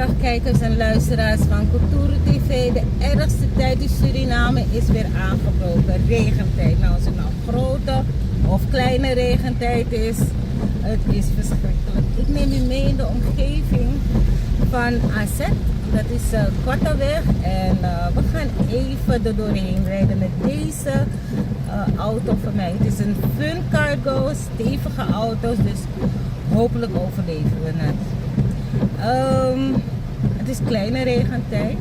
Goedemiddag kijkers en luisteraars van Cultuur TV. De ergste tijd in Suriname is weer aangebroken. Regentijd. Nou, als het nou grote of kleine regentijd is, het is verschrikkelijk. Ik neem u mee in de omgeving van AZ. Dat is Korteweg. En we gaan even er doorheen rijden met deze auto van mij. Het is een Fun Cargo, stevige auto's, dus hopelijk overleven we het. Het is kleine regentijd.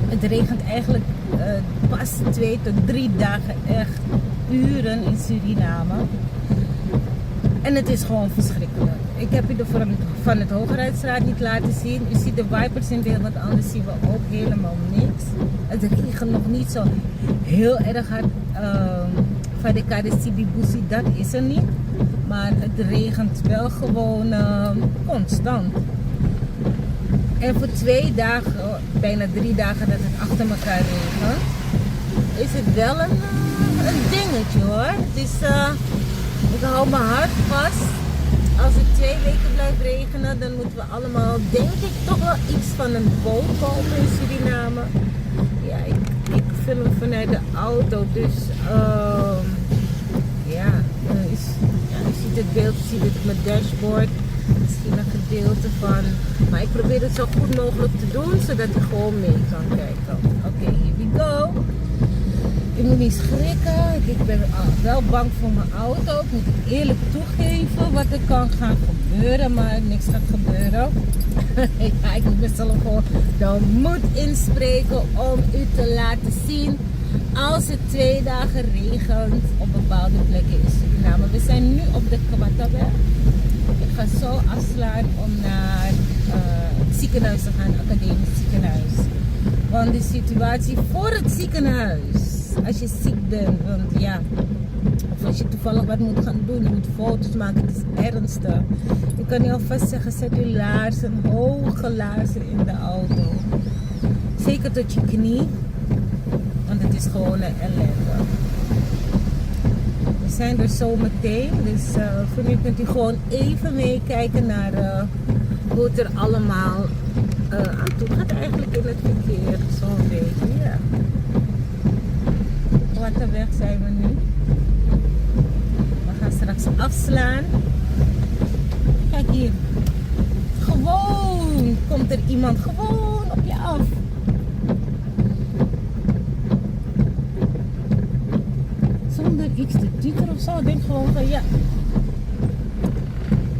Het regent eigenlijk pas 2 tot 3 dagen echt uren in Suriname. En het is gewoon verschrikkelijk. Ik heb u van het Hoogrijdsstraat niet laten zien. U ziet de wipers in beeld, want anders zien we ook helemaal niks. Het regent nog niet zo heel erg hard. Van de Karisibibusi, dat is er niet. Maar het regent wel gewoon constant. En voor 2 dagen, bijna 3 dagen dat het achter elkaar regent, is het wel een dingetje hoor. Het is, ik hou mijn hart vast. Als het 2 weken blijft regenen, dan moeten we allemaal, denk ik, toch wel iets van een boot kopen in Suriname. Ja, ik film vanuit de auto, dus je ziet het beeld, je ziet het op mijn dashboard, misschien een gedeelte van, maar ik probeer het zo goed mogelijk te doen, zodat ik gewoon mee kan kijken. Oké, here we go. Ik moet niet schrikken, ik ben wel bang voor mijn auto, ik moet het eerlijk toegeven wat er kan gaan gebeuren, maar niks gaat gebeuren. Ja, ik moet mezelf gewoon de moed inspreken om u te laten zien als het 2 dagen regent op bepaalde plekken in Suriname. We zijn nu op de Kwataweg. Ik ga zo afslaan om naar het ziekenhuis te gaan, het academisch ziekenhuis. Want de situatie voor het ziekenhuis, als je ziek bent, want ja, of als je toevallig wat moet gaan doen, je moet foto's maken, het is ernstig. Ik kan je alvast zeggen, zet uw laarzen, hoge laarzen in de auto. Zeker tot je knie, want het is gewoon een ellende. We zijn er zo meteen, dus voor nu kunt u gewoon even meekijken naar hoe het er allemaal aan toe gaat eigenlijk in het verkeer, zo'n beetje, ja. Wat weg zijn we nu. We gaan straks afslaan. Kijk hier. Gewoon komt er iemand gewoon op je af. Zonder iets te tuteren of zo. Denk gewoon van ja.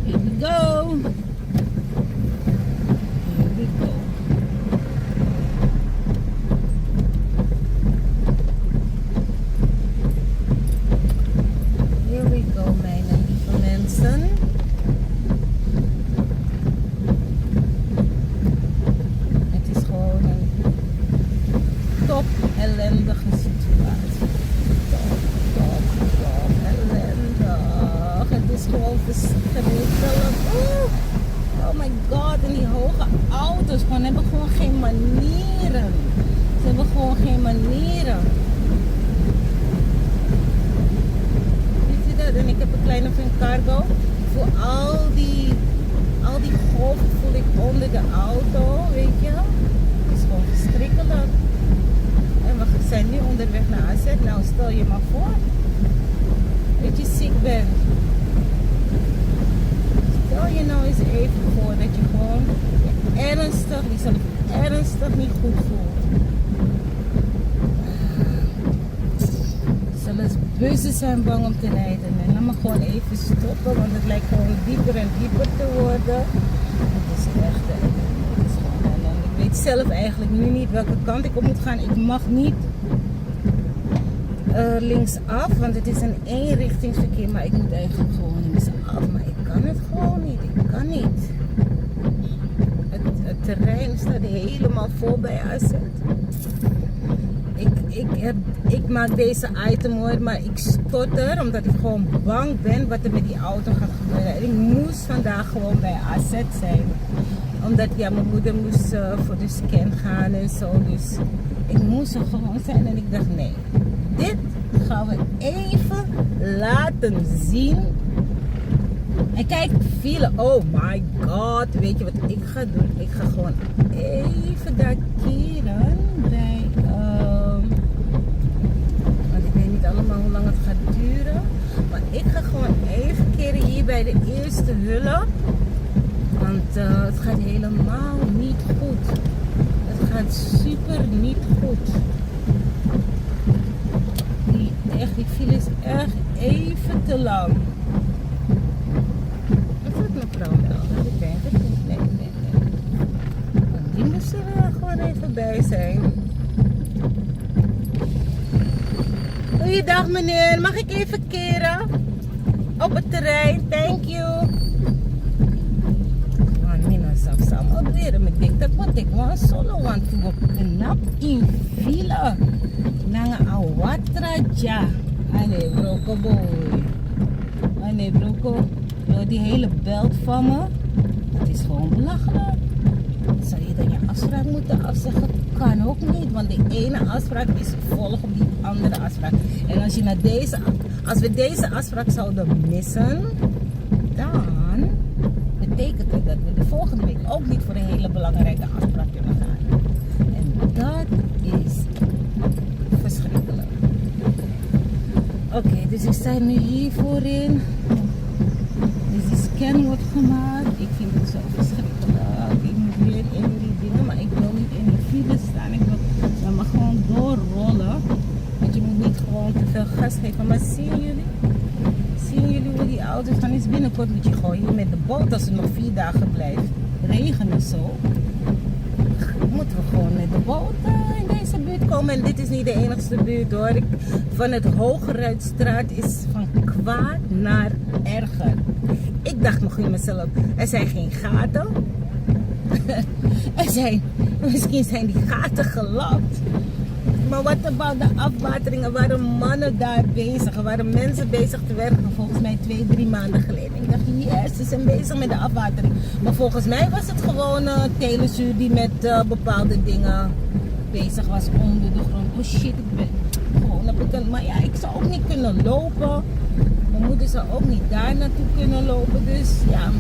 Here we go. Here we go. Here we go, mijn lieve mensen. Het is gewoon een top ellendige situatie. Top ellendig. Het is gewoon verschrikkelijk. Oh my god, en die hoge auto's gewoon hebben gewoon geen manieren. Ze hebben gewoon geen manieren. En ik heb een kleine Fun Cargo. Voor al die golven voel ik onder de auto, weet je. Het is gewoon verschrikkelijk. En we zijn nu onderweg naar AZ. Nou, stel je maar voor dat je ziek bent. Stel je nou eens even voor dat je gewoon ernstig niet goed voelt. Zelfs bussen zijn bang om te rijden. En laat me gewoon even stoppen, want het lijkt gewoon dieper en dieper te worden. Het is echt het is gewoon ellende. Ik weet zelf eigenlijk nu niet welke kant ik op moet gaan. Ik mag niet linksaf, want het is een eenrichtingsverkeer. Maar ik moet eigenlijk gewoon linksaf. Maar ik kan het gewoon niet. Ik kan niet. Het terrein staat helemaal vol bij AZ. Ik maak deze item hoor, maar ik stotter omdat ik gewoon bang ben wat er met die auto gaat gebeuren. En ik moest vandaag gewoon bij AZ zijn. Omdat ja, mijn moeder moest voor de scan gaan en zo. Dus ik moest er gewoon zijn en ik dacht nee. Dit gaan we even laten zien En kijk, file. Oh my god. Weet je wat ik ga doen? Ik ga gewoon even daar keren bij... want ik weet niet allemaal hoe lang het gaat duren. Maar ik ga gewoon even keren hier bij de eerste hulp. Want het gaat helemaal niet goed. Het gaat super niet goed. Die file is echt even te lang. Is dat mevrouw wel? Ik denk het niet. Nee. Die moest er gewoon even bij zijn. Goeiedag meneer, mag ik even keren? Op het terrein, thank you. Sam alweer met ding dat wat ik was solo want ik knap in file nanga awatraja ane broko boy ane broko die hele belt van me, het is gewoon belachelijk. Zou je dan je afspraak moeten afzeggen? Kan ook niet, want de ene afspraak is volg op die andere afspraak. En als we deze afspraak zouden missen, dan betekent het dat we de volgende week ook niet voor een hele belangrijke afspraak kunnen gaan. En dat is verschrikkelijk. Oké, dus ik sta nu hier voorin. Dus die scan wordt gemaakt. Ik vind het zo verschrikkelijk. Ik moet weer in die dingen, maar ik wil niet in die file staan. Ik wil maar gewoon doorrollen. Want je moet niet gewoon te veel gas geven. Maar zien jullie hoe die auto's gaan? Is binnenkort moet je gewoon hier met de boot als het nog 4 dagen blijft regenen zo. Moeten we gewoon met de boot in deze buurt komen. En dit is niet de enigste buurt hoor. Van het Hogeruitstraat is van kwaad naar erger. Ik dacht nog in mezelf, er zijn geen gaten. Misschien zijn die gaten gelapt. Maar wat about de afwateringen? Waren mannen daar bezig? Er waren mensen bezig te werken volgens mij 2-3 maanden geleden. Ik dacht, yes, ze zijn bezig met de afwatering. Maar volgens mij was het gewoon Telesuur die met bepaalde dingen bezig was onder de grond. Oh shit, ik ben gewoon op het... Maar ja, ik zou ook niet kunnen lopen. Mijn moeder zou ook niet daar naartoe kunnen lopen. Dus ja,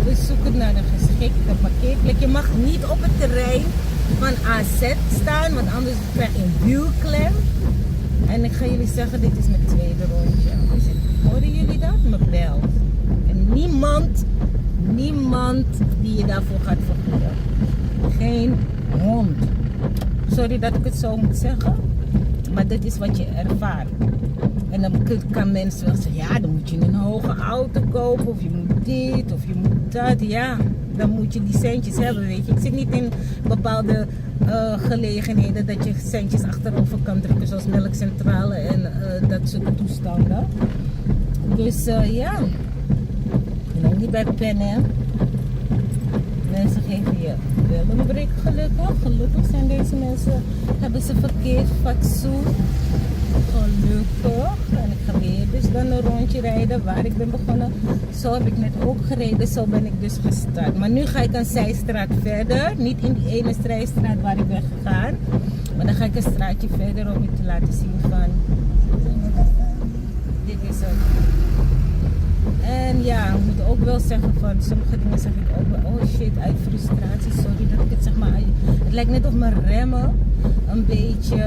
we zoeken naar een geschikte parkeerplek. Je mag niet op het terrein van AZ staan, want anders krijg je een wielklem. En ik ga jullie zeggen, dit is mijn tweede rondje. Dus horen jullie dat? Mijn bel. En niemand die je daarvoor gaat vergoeden. Geen hond. Sorry dat ik het zo moet zeggen, maar dit is wat je ervaart. En dan kan mensen wel zeggen, ja, dan moet je een hoge auto kopen, of je moet dit, of je moet dat. Ja, dan moet je die centjes hebben, weet je. Ik zit niet in bepaalde gelegenheden dat je centjes achterover kan drukken, zoals melkcentrale en dat soort toestanden. Dus ja, en ook niet bij pennen. Mensen geven je wel een break gelukkig. Gelukkig zijn deze mensen, hebben ze verkeersfatsoen. Gelukkig. En ik ga weer dus dan een rondje rijden waar ik ben begonnen. Zo heb ik net ook gereden. Zo ben ik dus gestart. Maar nu ga ik een zijstraat verder. Niet in die ene strijstraat waar ik ben gegaan. Maar dan ga ik een straatje verder om je te laten zien van... Dit is het. En ja, ik moet ook wel zeggen van sommige dingen zeg ik ook wel, oh shit, uit frustratie, sorry dat ik het zeg maar, het lijkt net of mijn remmen een beetje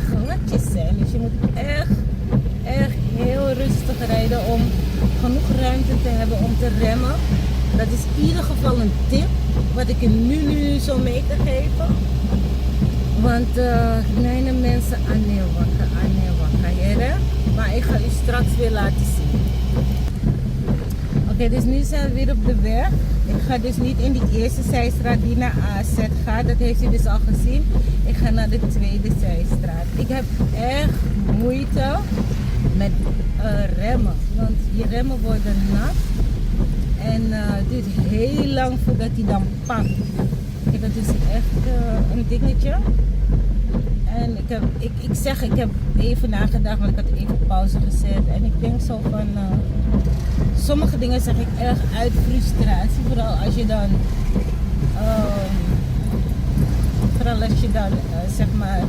gladjes zijn. Dus je moet echt heel rustig rijden om genoeg ruimte te hebben om te remmen. Dat is in ieder geval een tip wat ik je nu zo mee kan geven. Want kleine mensen wakker, maar ik ga u straks weer laten zien. Oké, dus nu zijn we weer op de weg. Ik ga dus niet in die eerste zijstraat die naar AZ gaat. Dat heeft u dus al gezien. Ik ga naar de tweede zijstraat. Ik heb echt moeite met remmen. Want je remmen worden nat. En het duurt heel lang voordat hij dan pakt. Kijk, dat is echt een dingetje. En ik heb even nagedacht, want ik had even pauze gezet. En ik denk zo van... sommige dingen zeg ik erg uit frustratie. Vooral als je dan... zeg maar...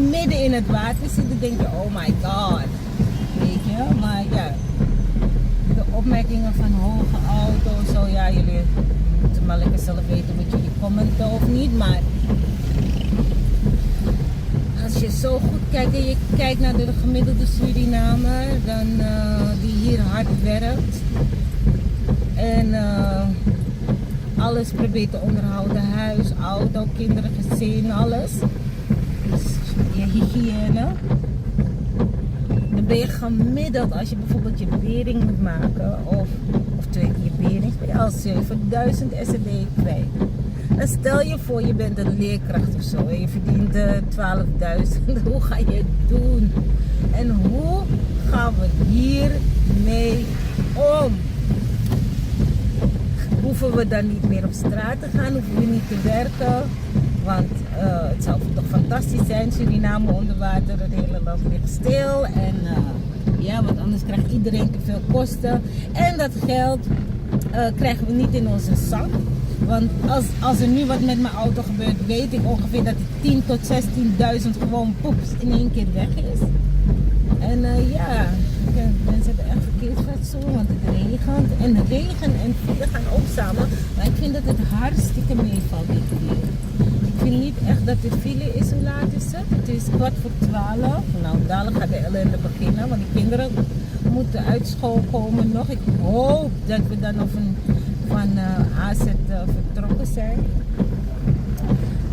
midden in het water zit. Dan denk je, oh my god. Weet je? Maar ja... De opmerkingen van hoge auto's. Zo ja, jullie moeten maar lekker zelf weten wat jullie commenten of niet. Maar als je zo goed kijkt en je kijkt naar de gemiddelde Surinamer, dan die hier hard werkt en alles probeert te onderhouden, huis, auto, kinderen, gezin, alles. Dus je hygiëne. Dan ben je gemiddeld, als je bijvoorbeeld je bering moet maken of 2 keer bering, ben je al 7000 SED kwijt. En stel je voor, je bent een leerkracht of zo en je verdient 12.000. Hoe ga je het doen? En hoe gaan we hiermee om? Hoeven we dan niet meer op straat te gaan? Hoeven we niet te werken? Want het zou toch fantastisch zijn, Suriname onder water, het hele land ligt stil. En ja, want anders krijgt iedereen te veel kosten. En dat geld krijgen we niet in onze zak. Want als er nu wat met mijn auto gebeurt, weet ik ongeveer dat die 10.000 tot 16.000 gewoon poeps in één keer weg is. En ja, mensen hebben echt verkeersfatsoen, want het regent. En regen en file gaan ook samen. Maar ik vind dat het hartstikke meevalt dit keer. Ik vind niet echt dat de file is. Hoe laat is het? Het is 11:15. Nou, dadelijk gaat de ellende beginnen, want die kinderen moeten uit school komen nog. Ik hoop dat we dan nog van AZ vertrokken zijn.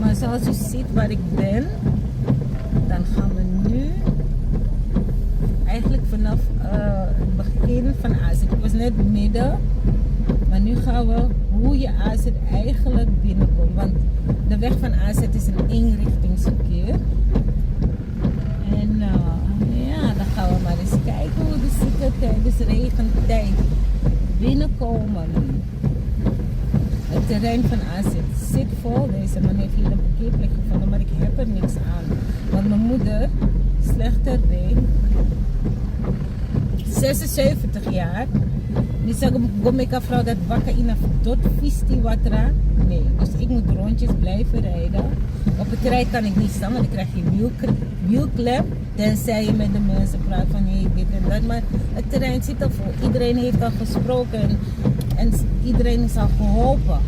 Maar zoals u ziet waar ik ben, dan gaan we nu eigenlijk vanaf het begin van AZ. Ik was net midden, maar nu gaan we hoe je AZ eigenlijk binnenkomt. Want de weg van AZ is een eenrichtingsverkeer. En ja, dan gaan we maar eens kijken hoe de zieken tijdens regentijd binnenkomen. Het terrein van AZ zit vol. Deze man heeft hier een parkeerplek gevonden, maar ik heb er niks aan. Want mijn moeder, slechter been, 76 jaar. Die zegt, gomeka vrouw dat wakker in dot visti watra. Nee, dus ik moet rondjes blijven rijden. Op het terrein kan ik niet staan, want dan krijg je wielklem. Tenzij je met de mensen praat van hey, dit en dat. Maar het terrein zit al vol. Iedereen heeft al gesproken en iedereen is al geholpen.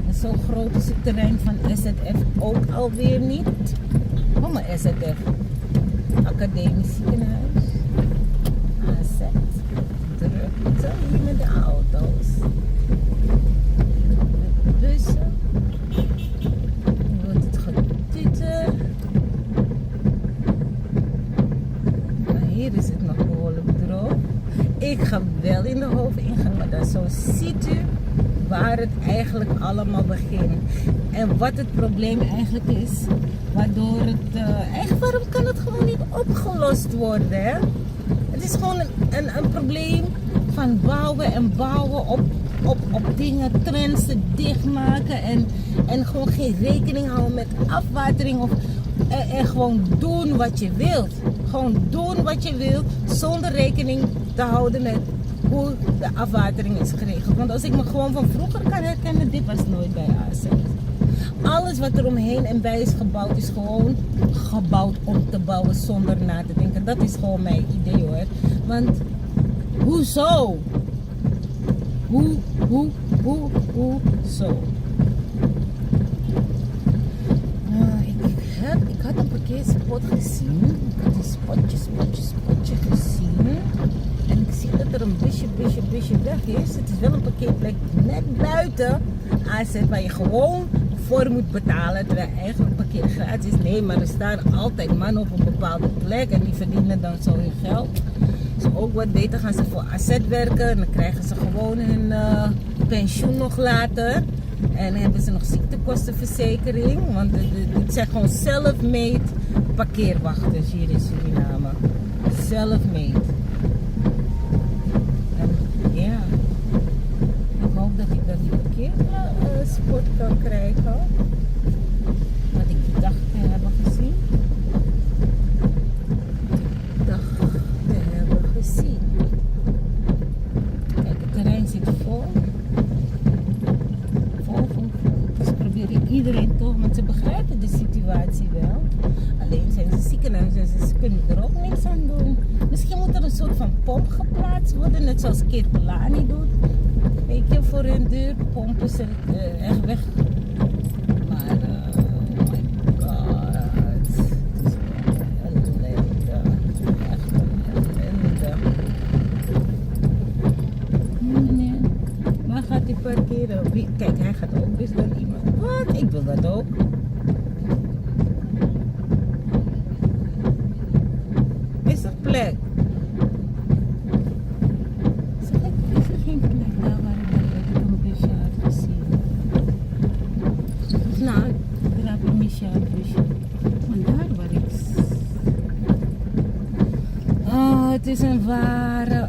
En zo groot is het terrein van SZF ook alweer niet. Kom maar SZF. Academisch ziekenhuis. AZ. Drukte hier met de auto's. Met de bussen. Dan wordt het getutter. Maar hier is het nog behoorlijk droog. Ik ga wel in de hoofdingang, maar dan zo ziet u waar het eigenlijk allemaal begint. En wat het probleem eigenlijk is. Waardoor het... waarom kan het gewoon niet opgelost worden, hè? Het is gewoon een probleem van bouwen en bouwen op dingen, trends dichtmaken en gewoon geen rekening houden met afwatering en gewoon doen wat je wilt. Gewoon doen wat je wilt zonder rekening te houden met hoe de afwatering is geregeld. Want als ik me gewoon van vroeger kan herkennen, dit was nooit bij AZ. Alles wat er omheen en bij is gebouwd, is gewoon gebouwd om te bouwen zonder na te denken. Dat is gewoon mijn idee hoor. Want hoezo? Hoezo? Ik had een parkeerspot gezien. Ik had een spotje gezien. En ik zie dat er een busje weg is. Het is wel een parkeerplek net buiten AZ waar je gewoon voor moet betalen. Terwijl eigenlijk parkeer gratis is. Nee, maar er staan altijd mannen op een bepaalde plek en die verdienen dan zo hun geld. Dus ook wat beter gaan ze voor AZ werken. En dan krijgen ze gewoon hun pensioen nog later. En dan hebben ze nog ziektekostenverzekering. Want het zijn gewoon self-made parkeerwachters hier in Suriname. Self-made. En ja, ik hoop dat ik dan die parkeerspot kan krijgen. Wat ik dacht te hebben gezien. Kijk, het terrein zit vol. Vol. Dus probeer ik iedereen toch, want ze begrijpen de situatie wel. Alleen zijn ziekenhuis en ze kunnen er ook niks aan doen. Misschien moet er een soort van pomp geplaatst worden, net zoals Kirpelani doet. Weet je, voor hun deur pompen ze echt weg. Maar, oh my god. Ellende. Echt een ellende. Meneer, waar gaat hij parkeren? Kijk, hij gaat ook dus door iemand. Wat? Ik wil dat ook. Is er plek? Is er geen plek daar waar ik een busje had gezien? Nou, ik raap een busje. Maar daar waar ik... Oh, het is een ware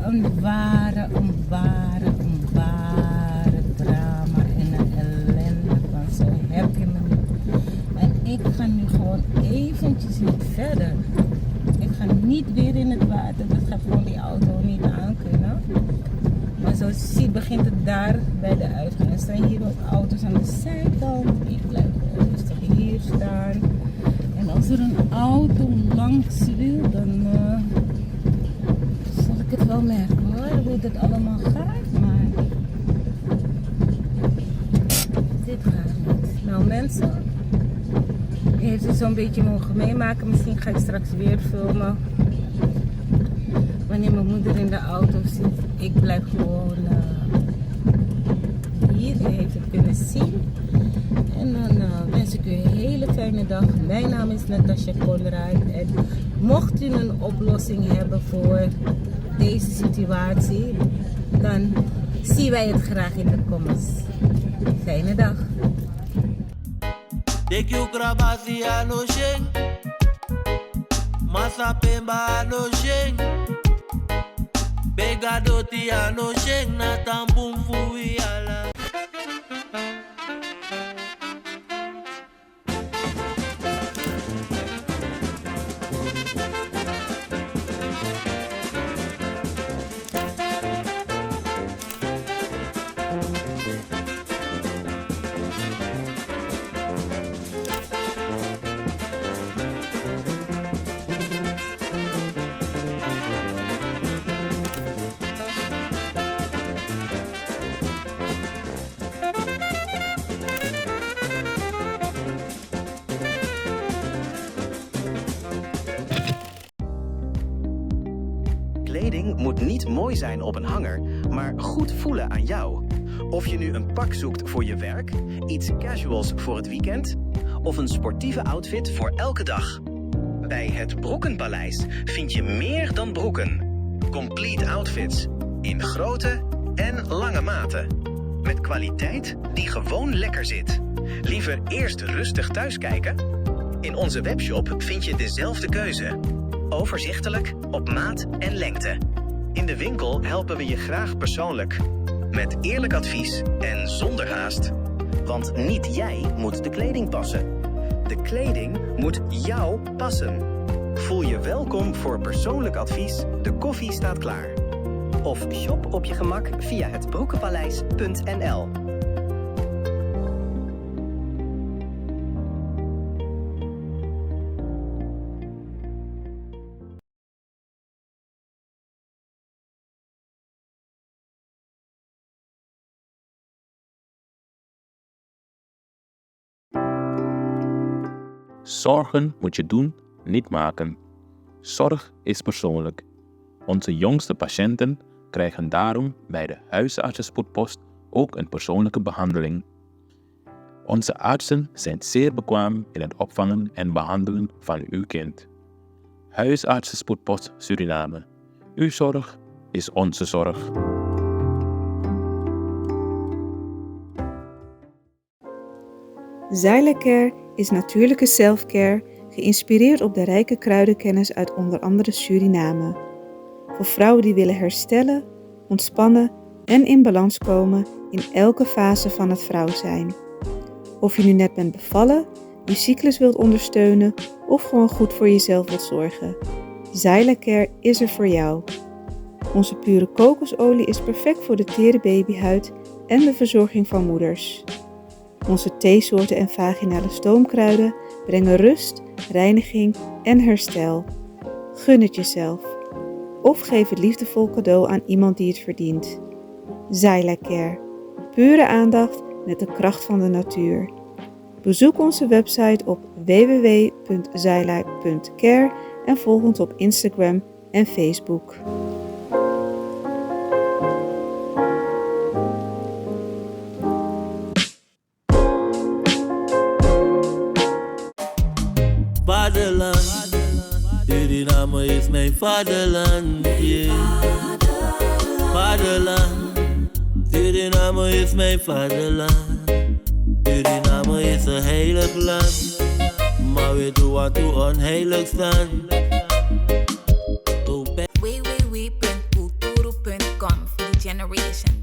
drama en een ellende van zo heb je me niet. En ik ga nu gewoon eventjes niet verder. Ik ga niet weer in het water, dat gaat gewoon die auto niet aankunnen. Maar zoals je ziet begint het daar bij de uitgang. Er staan hier ook auto's aan de zijkant. Ik blijf gewoon rustig hier staan. En als er een auto langs wil, dan zal ik het wel merken hoor, hoe dit allemaal gaat. Maar dit gaat niet. Nou mensen, je heeft het zo'n beetje mogen meemaken. Misschien ga ik straks weer filmen. Wanneer mijn moeder in de auto zit. Ik blijf gewoon hier. U heeft het kunnen zien. En dan wens ik u een hele fijne dag. Mijn naam is Natasha Konrad. En mocht u een oplossing hebben voor deze situatie, dan zien wij het graag in de comments. Fijne dag. Dekyo krabasi ano sheng, masa pemba ano sheng, begadoti ano sheng, na tambum fui ala. Kleding moet niet mooi zijn op een hanger, maar goed voelen aan jou. Of je nu een pak zoekt voor je werk, iets casuals voor het weekend of een sportieve outfit voor elke dag. Bij het Broekenpaleis vind je meer dan broeken. Complete outfits in grote en lange maten. Met kwaliteit die gewoon lekker zit. Liever eerst rustig thuis kijken? In onze webshop vind je dezelfde keuze. Overzichtelijk, op maat en lengte. In de winkel helpen we je graag persoonlijk. Met eerlijk advies en zonder haast. Want niet jij moet de kleding passen. De kleding moet jou passen. Voel je welkom voor persoonlijk advies. De koffie staat klaar. Of shop op je gemak via hetbroekenpaleis.nl. Zorgen moet je doen, niet maken. Zorg is persoonlijk. Onze jongste patiënten krijgen daarom bij de huisartsenspoedpost ook een persoonlijke behandeling. Onze artsen zijn zeer bekwaam in het opvangen en behandelen van uw kind. Huisartsenspoedpost Suriname. Uw zorg is onze zorg. Xylecare is natuurlijke selfcare, geïnspireerd op de rijke kruidenkennis uit onder andere Suriname. Voor vrouwen die willen herstellen, ontspannen en in balans komen in elke fase van het vrouw zijn. Of je nu net bent bevallen, je cyclus wilt ondersteunen of gewoon goed voor jezelf wilt zorgen. Xylecare is er voor jou. Onze pure kokosolie is perfect voor de tere babyhuid en de verzorging van moeders. Onze theesoorten en vaginale stoomkruiden brengen rust, reiniging en herstel. Gun het jezelf. Of geef het liefdevol cadeau aan iemand die het verdient. Xyla-Care. Pure aandacht met de kracht van de natuur. Bezoek onze website op www.xyla.care en volg ons op Instagram en Facebook. Vaderland, Suriname is mijn vaderland, yeah. Vaderland, Suriname is mijn vaderland. Suriname is een heilig land, maar we doen wat we onheilig staan. www.kulturu.com for the generation.